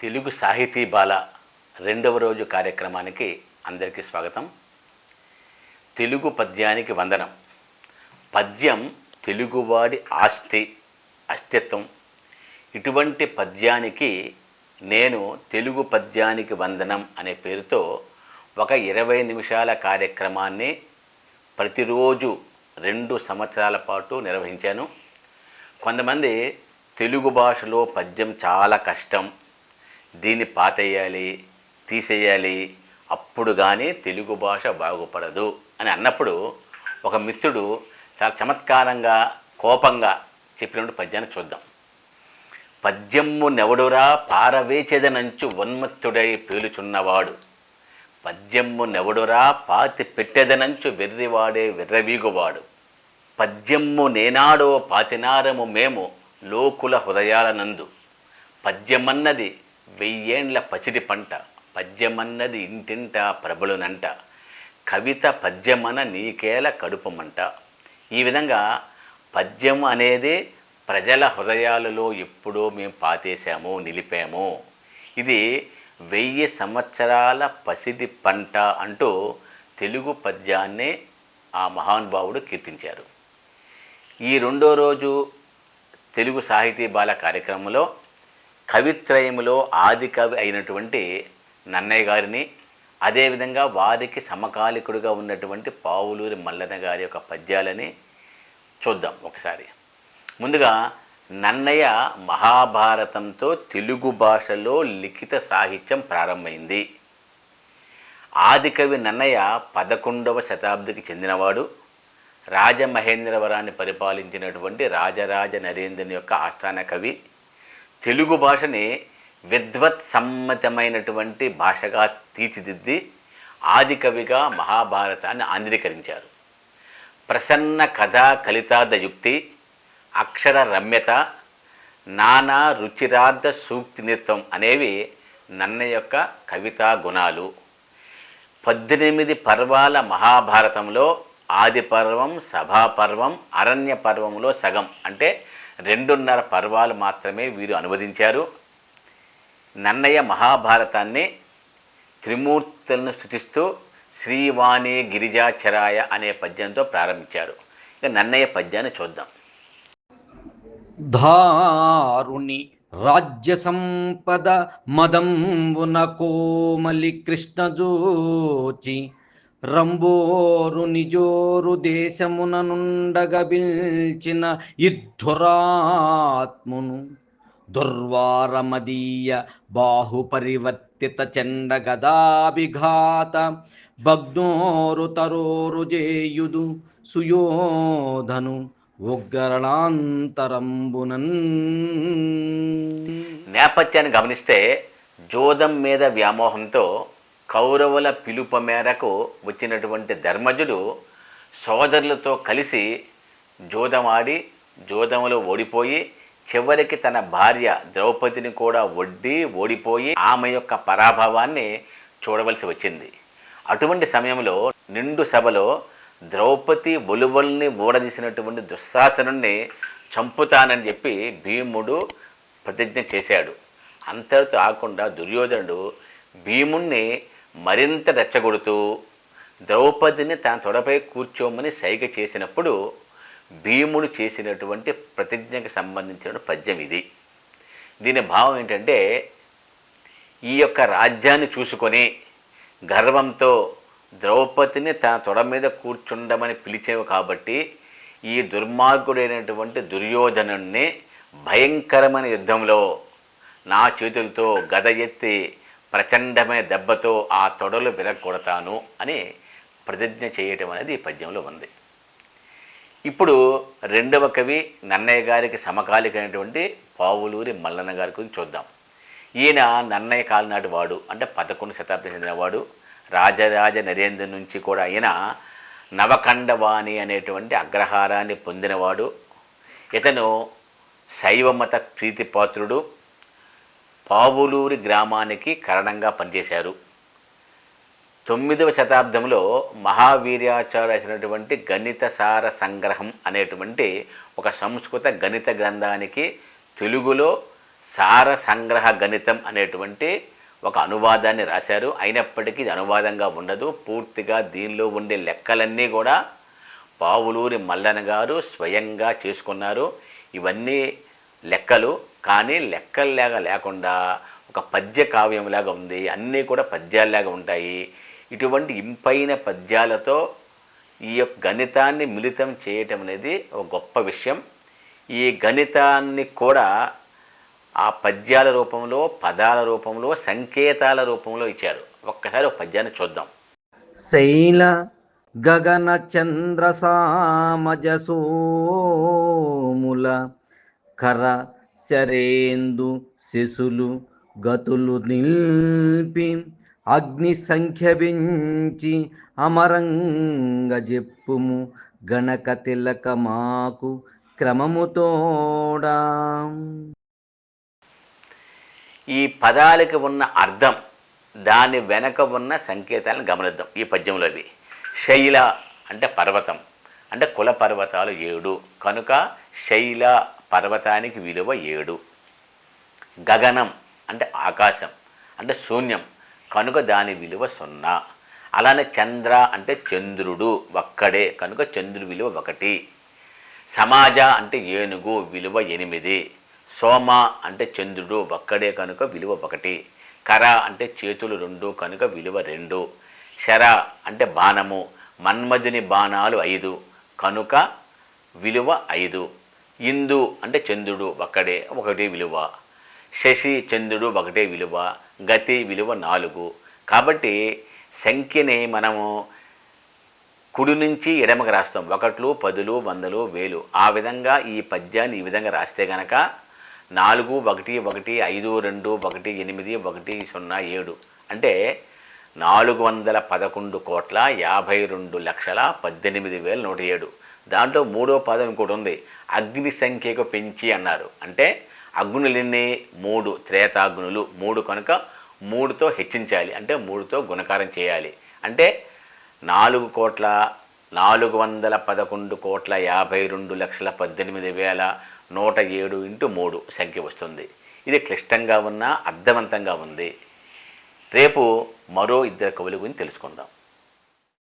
తెలుగు సాహితీ బాల రెండవ రోజు కార్యక్రమానికి అందరికీ స్వాగతం. తెలుగు పద్యానికి వందనం. పద్యం తెలుగువాడి ఆస్తి, అస్తిత్వం. ఇటువంటి పద్యానికి నేను తెలుగు పద్యానికి వందనం అనే పేరుతో ఒక 20 నిమిషాల కార్యక్రమాన్ని ప్రతిరోజు 2 సంవత్సరాల పాటు నిర్వహించాను. కొంతమంది తెలుగు భాషలో పద్యం చాలా కష్టం, దీన్ని పాతేయాలి, తీసేయాలి, అప్పుడు కానీ తెలుగు భాష బాగుపడదు అని అన్నప్పుడు ఒక మిత్రుడు చాలా చమత్కారంగా కోపంగా చెప్పినట్టు పద్యాన్ని చూద్దాం. పద్యమ్ము నెవడురా పారవేచెదనంచు ఉన్మత్తుడై పేలుచున్నవాడు, పద్యమ్ము నెవడురా పాతి పెట్టెదనంచు వెర్రివాడే విర్రవీగువాడు, పద్యమ్ము నేనాడో పాతినారము మేము లోకుల హృదయాలనందు, పద్యమన్నది 1000 ఏండ్ల పసిడి పంట, పద్యమన్నది ఇంటింట ప్రబలునంట, కవిత పద్యమన నీకేల కడుపమంట. ఈ విధంగా పద్యం అనేది ప్రజల హృదయాలలో ఎప్పుడో మేము పాతేశాము, నిలిపాము. ఇది 1000 సంవత్సరాల పసిడి పంట అంటూ తెలుగు పద్యాన్ని ఆ మహానుభావుడు కీర్తించారు. ఈ రెండో రోజు తెలుగు సాహితీ బాల కార్యక్రమంలో కవిత్రయములో ఆది కవి అయినటువంటి నన్నయ్య గారిని, అదేవిధంగా వారికి సమకాలికుడుగా ఉన్నటువంటి పావులూరి మల్లన్న గారి యొక్క పద్యాలని చూద్దాం ఒకసారి. ముందుగా నన్నయ్య మహాభారతంతో తెలుగు భాషలో లిఖిత సాహిత్యం ప్రారంభమైంది. ఆదికవి నన్నయ్య 11వ శతాబ్దికి చెందినవాడు. రాజమహేంద్రవరాన్ని పరిపాలించినటువంటి రాజరాజ నరేంద్రుని యొక్క ఆస్థాన కవి. తెలుగు భాషని విద్వత్ సమ్మతమైనటువంటి భాషగా తీర్చిదిద్ది ఆదికవిగా మహాభారతాన్ని ఆంధ్రీకరించారు. ప్రసన్న కథా కలితార్థయుక్తి, అక్షర రమ్యత, నానా రుచిరార్థ సూక్తినిత్వం అనేవి నన్నయ్య యొక్క కవితా గుణాలు. 18 పర్వాల మహాభారతంలో ఆది పర్వం, సభాపర్వం, అరణ్య పర్వంలో సగం అంటే 2.5 పర్వాలు మాత్రమే వీరు అనువదించారు. నన్నయ్య మహాభారతాన్ని త్రిమూర్తులను స్తుతిస్తూ శ్రీవాణి గిరిజాచరాయ అనే పద్యంతో ప్రారంభించారు. ఇక నన్నయ్య పద్యాన్ని చూద్దాం. ధారుని రాజ్య సంపద మదంబున కోమలి కృష్ణజోచి, రంబోరు నిజోరు దేశమున నుండగ బిల్చిన ఇద్ధురాత్మును, దుర్వారమదీయ బాహుపరివర్తిత చండ గదాభిఘాత, భగ్నోరు తరోరు జేయుదు సుయోధను ఉగ్రణాంతరంబునన్. నేపథ్యాన్ని గమనిస్తే జోదం మీద వ్యామోహంతో కౌరవుల పిలుపు మేరకు వచ్చినటువంటి ధర్మజుడు సోదరులతో కలిసి జోదమాడి జోదములో ఓడిపోయి చివరికి తన భార్య ద్రౌపదిని కూడా ఓడిపోయి ఆమె యొక్క పరాభవాన్ని చూడవలసి వచ్చింది. అటువంటి సమయంలో నిండు సభలో ద్రౌపది ఒలువల్ని ఓడదీసినటువంటి దుశ్శాసనుణ్ణి చంపుతానని చెప్పి భీముడు ప్రతిజ్ఞ చేశాడు. అంతటితో ఆకుండా దుర్యోధనుడు భీముణ్ణి మరింత రెచ్చగొడుతూ ద్రౌపదిని తన తొడపై కూర్చోమని సైగ చేసినప్పుడు భీముడు చేసినటువంటి ప్రతిజ్ఞకు సంబంధించిన పద్యం ఇది. దీని భావం ఏంటంటే, ఈ యొక్క రాజ్యాన్ని చూసుకొని గర్వంతో ద్రౌపదిని తన తొడ మీద కూర్చుండమని పిలిచేవి కాబట్టి ఈ దుర్మార్గుడైనటువంటి దుర్యోధనుణ్ణి భయంకరమైన యుద్ధంలో నా చేతులతో గద ఎత్తి ప్రచండమైన దెబ్బతో ఆ తొడలు విరగొడతాను అని ప్రతిజ్ఞ చేయటం అనేది ఈ పద్యంలో ఉంది. ఇప్పుడు రెండవ కవి నన్నయ్య గారికి సమకాలికైనటువంటి పావులూరి మల్లన్న గారి గురించి చూద్దాం. ఈయన నన్నయ్య కాలనాటి వాడు, అంటే 11వ శతాబ్దం చెందినవాడు. రాజరాజ నరేంద్ర నుంచి కూడా ఆయన నవఖండవాణి అనేటువంటి అగ్రహారాన్ని పొందినవాడు. ఇతను శైవమత ప్రీతిపాత్రుడు. పావులూరి గ్రామానికి కరణంగా పనిచేశారు. 9వ శతాబ్దంలో మహావీర్యాచార్య రాసినటువంటి గణిత సార సంగ్రహం అనేటువంటి ఒక సంస్కృత గణిత గ్రంథానికి తెలుగులో సార సంగ్రహ గణితం అనేటువంటి ఒక అనువాదాన్ని రాశారు. అయినప్పటికీ ఇది అనువాదంగా ఉండదు. పూర్తిగా దీనిలో ఉండే లెక్కలన్నీ కూడా పావులూరి మల్లన గారు స్వయంగా చేసుకున్నారు. ఇవన్నీ లెక్కలు, కానీ లెక్కల్లాగా లేకుండా ఒక పద్య కావ్యంలాగా ఉంది. అన్నీ కూడా పద్యాల్లాగా ఉంటాయి. ఇటువంటి ఇంపైన పద్యాలతో ఈ యొక్క గణితాన్ని మిళితం చేయటం అనేది ఒక గొప్ప విషయం. ఈ గణితాన్ని కూడా ఆ పద్యాల రూపంలో, పదాల రూపంలో, సంకేతాల రూపంలో ఇచ్చారు. ఒక్కసారి ఒక పద్యాన్ని చూద్దాం. శైల గగన చంద్ర సామజ సోముల కర శరేందు శిశులు గతులు నిల్పి అగ్ని సంఖ్య పెంచి అమరంగ జెప్పుము గణక తిలక మాకు క్రమముతోడా. ఈ పదాలకి ఉన్న అర్థం, దాని వెనక ఉన్న సంకేతాలను గమనిద్దాం ఈ పద్యంలోవి. శైల అంటే పర్వతం, అంటే కుల పర్వతాలు 7 కనుక శైల పర్వతానికి విలువ 7. గగనం అంటే ఆకాశం, అంటే శూన్యం కనుక దాని విలువ 0. అలానే చంద్ర అంటే చంద్రుడు ఒక్కడే కనుక చంద్రుడి విలువ 1. సమాజ అంటే ఏనుగు విలువ 8. సోమ అంటే చంద్రుడు ఒక్కడే కనుక విలువ 1. కర అంటే చేతులు 2 కనుక విలువ 2. శర అంటే బాణము, మన్మధుని బాణాలు 5 కనుక విలువ 5. ఇందు అంటే చంద్రుడు ఒక్కడే 1 విలువ. శశి చంద్రుడు 1 విలువ. గతి విలువ 4. కాబట్టి సంఖ్యని మనము కుడి నుంచి ఎడమకు రాస్తాం. 1, 10, 100, 1000. ఆ విధంగా ఈ పద్యాన్ని ఈ విధంగా రాస్తే గనక 4, 1, 1, 5, 2, 1, 8, 1, 0, 7 అంటే 452,52,18,107. దాంట్లో 3వ పదం ఇంకోటి ఉంది, అగ్ని సంఖ్యకు పెంచి అన్నారు. అంటే అగ్నులన్నీ 3 త్రేతాగ్నులు 3 కనుక 3తో హెచ్చించాలి, అంటే 3తో గుణకారం చేయాలి. అంటే 4,11,52,18,107 ఇంటూ 3 సంఖ్య వస్తుంది. ఇది క్లిష్టంగా ఉన్నా అర్థవంతంగా ఉంది. రేపు మరో 2 కవుల గురించి తెలుసుకుందాం.